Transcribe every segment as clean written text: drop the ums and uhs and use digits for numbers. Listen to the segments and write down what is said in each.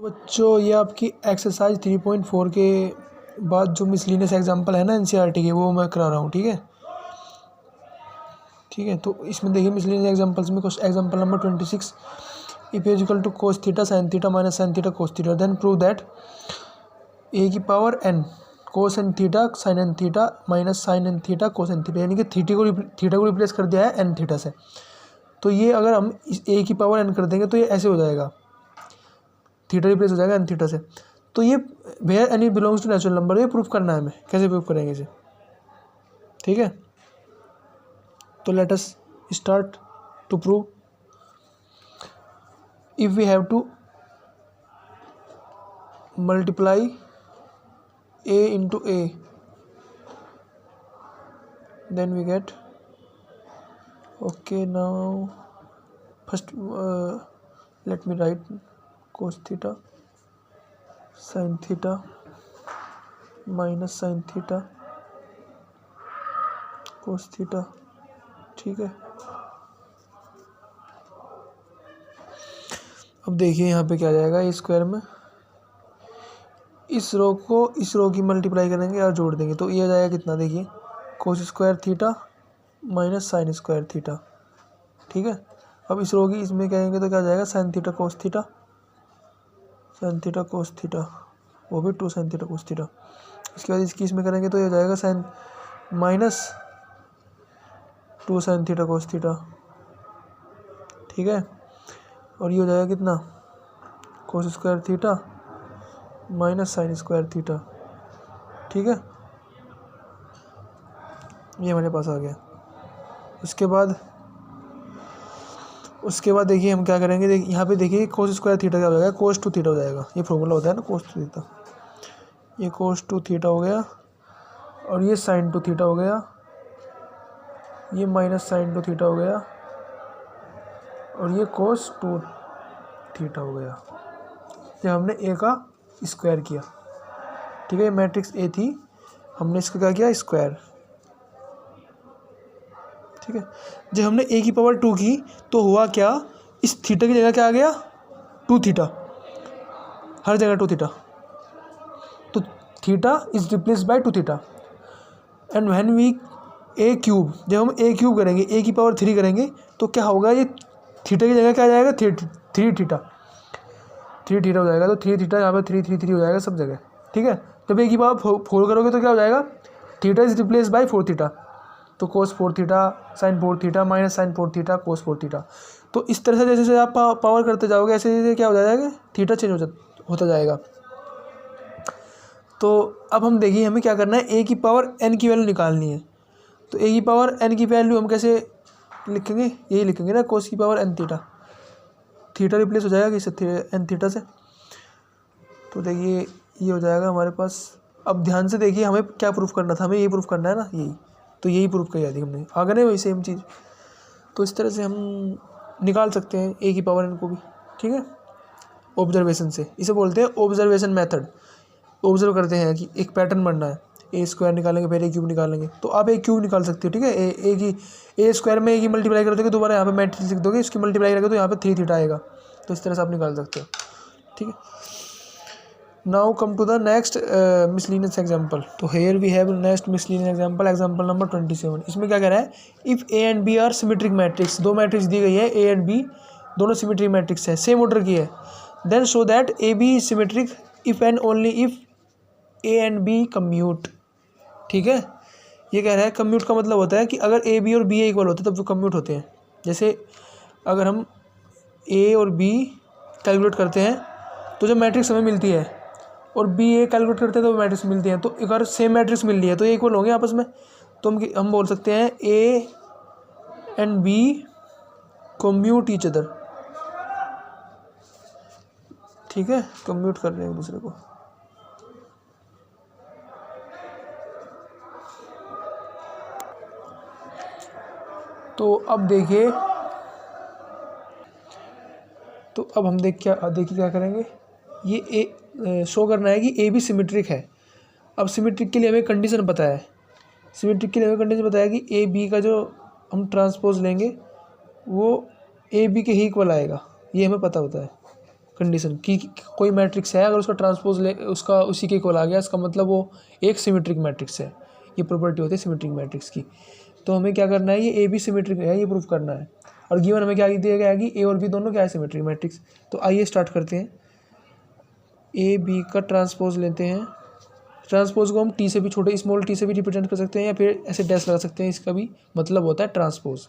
बच्चों ये आपकी एक्सरसाइज 3.4 के बाद जो मिसलिनियस एग्जांपल है ना एनसीईआरटी के, वो मैं करा रहा हूँ। ठीक है, तो इसमें देखिए मिसलिनियस एग्जांपल्स में example number 26, if equal to cos theta sin theta minus sin theta cos theta then prove that A की power n cos n theta sin n theta minus sin n theta cos n theta, यानी कि theta को replace कर दिया है N theta से। तो ये अगर हम इस ए की पावर एन कर देंगे तो ये ऐसे हो जाएगा, थीटा रिप्लेस हो जाएगा एन थीटा से। तो ये where n belongs to natural number, ये प्रूफ करना है हमें। कैसे प्रूफ करेंगे इसे? ठीक है, तो let us start to prove. If we have to multiply a into a, then we get, okay, now first let me write cos theta sin theta minus sin theta cos theta। ठीक है, अब देखिए यहाँ पे क्या आ जाएगा, ए square में इस रो को इस रो की मल्टीप्लाई करेंगे और जोड़ देंगे तो ये आ जाएगा कितना, देखिए कोस square theta minus sine square theta. ठीक है, अब इस रो की इसमें कहेंगे तो क्या आ जाएगा, sign theta cos theta cos theta, वो भी 2 साइन थीटा कोस थीटा। इसके बाद इसकी इसमें करेंगे तो ये आ जाएगा sine minus 2 sine theta cos theta. ठीक है, और ये हो जाएगा कितना, cos square theta minus sine square theta. ठीक है, ये हमारे पास आ गया। उसके बाद देखिए हम क्या करेंगे, देखिए यहाँ पे देखिए कोस स्क्वायर थीटा क्या हो जाएगा, कोस 2 थीटा हो जाएगा। ये फॉर्मूला होता है ना कोस 2 थीटा, ये कोस 2 थीटा हो गया, और ये साइन 2 थीटा हो गया, ये माइनस साइन 2 थीटा हो गया, और ये कोस 2 थीटा हो गया। जब हमने ए का स्क्वायर किया, ठीक है, मैट्रिक्स ए थी, हमने इसका क्या किया, स्क्वायर। ठीक है, जब हमने ए की पावर 2 की तो हुआ क्या, इस थीटा की जगह क्या आ गया, 2 थीटा, हर जगह 2 थीटा, तो theta is replaced by 2 theta. And when V A cube, जब हम ए क्यूब करेंगे, ए की पावर 3 करेंगे तो क्या होगा, ये थीटा की जगह क्या आ जाएगा, 3 थीटा हो जाएगा। तो 3 थीटा यहाँ पे 3 हो जाएगा सब जगह। ठीक है, जब ए की पावर 4 करोगे तो क्या हो जाएगा, theta is replace by 4 theta, तो cos 4 theta sine 4 theta minus sine 4 theta cos 4 theta. तो इस तरह से जैसे जैसे आप पावर करते जाओगे ऐसे जैसे क्या हो जाएगा, थीटा चेंज होता जाएगा। तो अब हम देखिए हमें क्या करना है, ए की पावर एन की वैल्यू निकालनी है। तो ए की पावर एन की वैल्यू हम कैसे लिखेंगे, यही लिखेंगे ना, कोस की पावर एन थीटा रिप्लेस हो जाएगा किससे, एन थीटा से। तो देखिए ये हो जाएगा हमारे पास। अब ध्यान से देखिए हमें क्या प्रूफ करना था, हमें यही प्रूफ करना है ना, यही तो यही प्रूफ किया थी हमने, आगे नहीं वही सेम चीज़। तो इस तरह से हम निकाल सकते हैं ए की पावर एन को भी। ठीक है, ऑब्जर्वेशन से, इसे बोलते हैं ऑब्जर्वेशन मेथड। ऑब्जर्व करते हैं कि एक पैटर्न बनना है, ए स्क्वायर निकालेंगे फिर ए क्यूब निकालेंगे, तो आप ए क्यूब निकाल सकते हो। ठीक है, ए स्क्वायर में ए की मल्टीप्लाई कर दोगे, दोबारा यहाँ पे मैट्रिक्स लिख दोगे, इसकी मल्टीप्लाई करेंगे तो यहाँ पे 3 थीटा आएगा। तो इस तरह से आप निकाल सकते हो। ठीक है, now come to the next miscellaneous example. तो here we have next miscellaneous example, example number 27। इसमें क्या कह रहा है, if A and B are symmetric matrix, 2 matrix दी गई है, ए एंड बी दोनों सिमेट्रिक मैट्रिक्स है, सेम ऑर्डर की है, then show that A B symmetric if and only if A and B commute. ठीक है, ये कह रहा है कम्यूट का मतलब होता है कि अगर ए बी और बी इक्वल होते हैं तब वो कम्यूट होते हैं। जैसे अगर हम ए और बी कैलकुलेट करते हैं तो जो मैट्रिक्स हमें मिलती है, और बी ए कैलकुलेट करते हैं तो मैट्रिक्स मिलती हैं, तो अगर सेम मैट्रिक्स मिल रही है तो ये इक्वल होंगे आपस में। तो हम बोल सकते हैं A and B commute each other. ठीक है, कम्यूट कर रहे हैं एक दूसरे को। तो अब देखिए, तो अब हम देखिए क्या करेंगे, ये ए शो करना है कि ए बी सिमेट्रिक है। अब सिमेट्रिक के लिए हमें कंडीशन पता है, कि ए बी का जो हम ट्रांसपोज लेंगे वो ए बी के ही इक्वल आएगा, ये हमें पता होता है। कंडीशन कि कोई मैट्रिक्स है, अगर उसका ट्रांसपोज ले उसका उसी के इक्वल आ गया, इसका मतलब वो एक सिमेट्रिक मैट्रिक्स है। ये प्रॉपर्टी होती है सिमेट्रिक मैट्रिक्स की। तो हमें क्या करना है, ये ए बी सिमेट्रिक है, ये प्रूफ करना है। और गिवन हमें क्या दिया गया है कि ए और बी दोनों क्या है, सिमेट्रिक मैट्रिक्स। तो आइए स्टार्ट करते हैं। ए बी का ट्रांसपोज लेते हैं। ट्रांसपोज को हम टी से भी, छोटे स्मॉल टी से भी रिप्रेजेंट कर सकते हैं, या फिर ऐसे डैश लगा सकते हैं, इसका भी मतलब होता है ट्रांसपोज।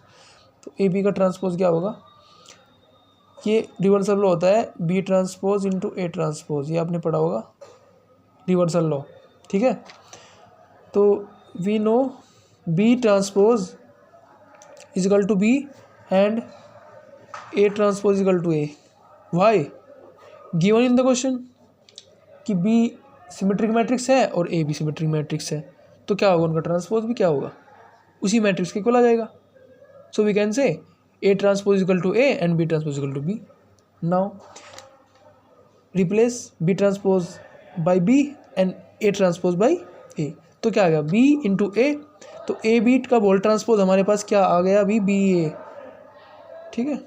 तो ए बी का ट्रांसपोज क्या होगा, ये रिवर्सल लॉ होता है, B transpose into A transpose, ये आपने पढ़ा होगा रिवर्सल लॉ, ठीक है। तो we know B transpose is equal to B and A transpose is equal to A. Why? Given in the question कि बी सिमेट्रिक मैट्रिक्स है और ए भी सिमेट्रिक मैट्रिक्स है, तो क्या होगा, उनका ट्रांसपोज भी क्या होगा, उसी मैट्रिक्स के इक्वल आ जाएगा। So we can say A transpose equal to A and B transpose equal to B. Now replace B transpose by B and A transpose by A. तो क्या आ गया, B into A, तो A B का whole transpose हमारे पास क्या आ गया अभी, B A, ठीक है।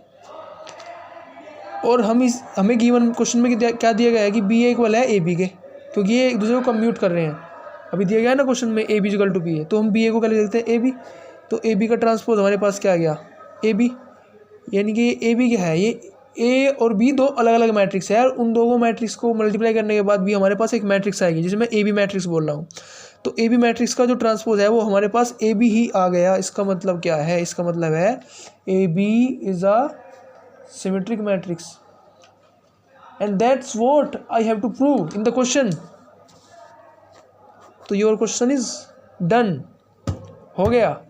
और हमें गिवन क्वेश्चन में क्या दिया गया है कि B A इक्वल है A B के, क्योंकि ये एक दूसरे को कम्यूट कर रहे हैं। अभी दिया गया है ना क्वेश्चन में A B equal to B A, तो हम B A को क्या लिख सकते हैं, A B। तो A B का ट्रांसपोज हमारे पास क्या आ गया, ए बी, यानी कि ए बी क्या है, ये ए और बी दो अलग अलग मैट्रिक्स है, और उन दोनों मैट्रिक्स को मल्टीप्लाई करने के बाद भी हमारे पास एक मैट्रिक्स आएगी, जिसे मैं ए बी मैट्रिक्स बोल रहा हूँ। तो ए बी मैट्रिक्स का जो ट्रांसपोज है वो हमारे पास ए बी ही आ गया। इसका मतलब क्या है, इसका मतलब है A B is a symmetric matrix, and that's what I have to prove in the question. तो योर क्वेश्चन इज डन, हो गया,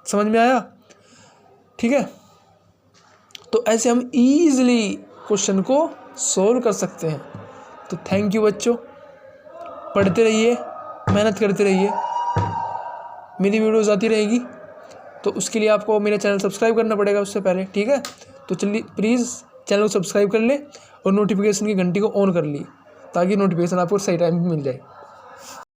समझ में आया, ठीक है। तो ऐसे हम ईजिली क्वेश्चन को सोल्व कर सकते हैं। तो थैंक यू बच्चों, पढ़ते रहिए, मेहनत करते रहिए, मेरी वीडियोज़ आती रहेगी। तो उसके लिए आपको मेरा चैनल सब्सक्राइब करना पड़ेगा उससे पहले, ठीक है। तो चलिए प्लीज़ चैनल को सब्सक्राइब कर ले और नोटिफिकेशन की घंटी को ऑन कर ली, ताकि नोटिफिकेशन आपको सही टाइम पे मिल जाए।